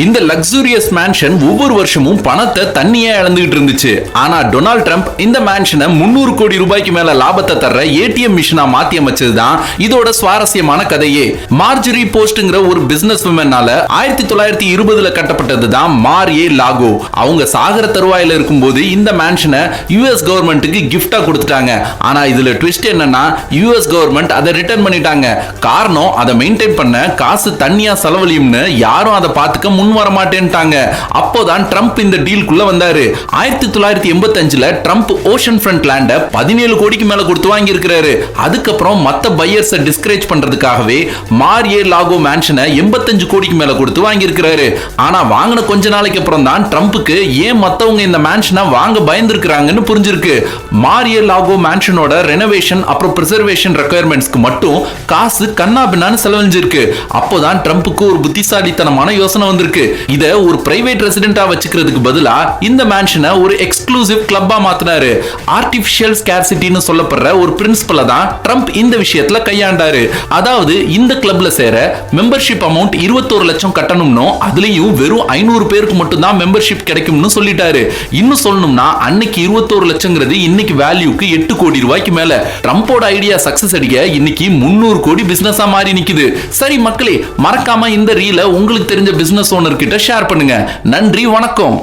இந்த luxurious mansion ஒவ்வொரு வருஷமும் பணத்தை தண்ணியே இழந்துகிட்டு இருந்துச்சு. ஆனா டொனால்ட் ட்ரம்ப் இந்த மேன்ஷனை 300 கோடி ரூபாய்க்கு மேல லாபத்தை தர்ற ஏடிஎம் மிஷினா மாத்தி அமைச்சதுதான் இதோட சுவாரஸ்யமான கதையே. மார்ஜரி போஸ்ட்ங்கிற ஒரு பிசினஸ் உமனால 1920 கட்டப்பட்டதுதான் மார் ஏ லாகோ. அவங்க சாகர தருவாயில இருக்கும்போது இந்த மேன்ஷனை யுஎஸ் கவர்மெண்ட்டுக்கு கிஃப்டா கொடுத்துட்டாங்க. ஆனா இதுல ட்விஸ்ட் என்னன்னா யுஎஸ் கவர்மெண்ட் அதை ரிட்டர்ன் பண்ணிட்டாங்க. காரணம் அதை மெயின்டைன் பண்ண காசு தண்ணியா செலவழியும்னு யாரும் அதை பார்த்துக்க முன் வர மாட்டேன்ட்டாங்க. அப்போதான் ட்ரம்ப் இந்த டீலுக்குள்ள வந்தாரு. 1985ல ட்ரம்ப் ஓஷன் ஃப்ரண்ட் லேண்ட 17 கோடிக்கு மேல கொடுத்து வாங்கி இருக்கிறாரு. அதுக்கப்புறம் மத்த பையர்ஸை டிஸ்கரேஜ் பண்றதுக்காகவே மார் ஏ லாகோ மேன்ஷனை 85 கோடிக்கு மேல கொடுத்து வாங்கி இருக்கிறாரு. ஆனா வாங்கின கொஞ்ச நாளைக்கு அப்புறம் தான் ட்ரம்ப்புக்கு ஏன் மத்தவங்க இந்த மேன்ஷனை வாங்க பயந்துருக்காங்கன்னு புரிஞ்சிருக்கு. மார் ஏ லாகோ மேன்ஷனோட ரெனோவேஷன் அப்புறம் பிரிசர்வேஷன் ரெக்குயர்மெண்ட்ஸ்க்கு மட்டும் காசு கண்ணாபின்னான்னு செலவழிஞ்சிருக்கு. அப்போதான் ட்ரம்ப்புக்கு ஒரு புத்திசாலித்தனமான யோசனை வந்திருக்கு. இத ஒரு பிரைவேட் ரெசிடென்ட்டா வச்சுக்கிறதுக்கு பதிலா இந்த மேன்ஷனை ஒரு எக்ஸ்க்ளூசிவ் கிளப்பா மாத்தினாரு. ஆர்டிபிஷியல் ஸ்கேர்சிட்டின்னு சொல்லப்படுற ஒரு பிரின்சிபலை தான் ட்ரம்ப் இந்த விஷயத்துல கையாண்டாரு. அதாவது இந்த கிளப்ல சேர மெம்பர்ஷிப் அமௌண்ட் 21 லட்சம் கட்டணும்னு, அதுலயும் வெறும் 500 பேருக்கு மட்டும் தான் மெம்பர்ஷிப் கிடைக்கும்னு சொல்லிட்டாரு. இன்னும் சொல்லணும்னா அன்னைக்கு 21 லட்சங்கிறது இன்னைக்கு வேல்யூக்கு 8 கோடி ரூபாய்க்கு மேல. ட்ரம்போட ஐடியா சக்சஸ் அடிக்க இன்னைக்கு 300 கோடி பிசினஸா மாறி நிக்குது. சரி மக்களே, மறக்காம இந்த ரீல உங்களுக்கு தெரிஞ்ச பிசினஸ் ஓனர் கிட்ட ஷேர் பண்ணுங்க. நன்றி, வணக்கம்.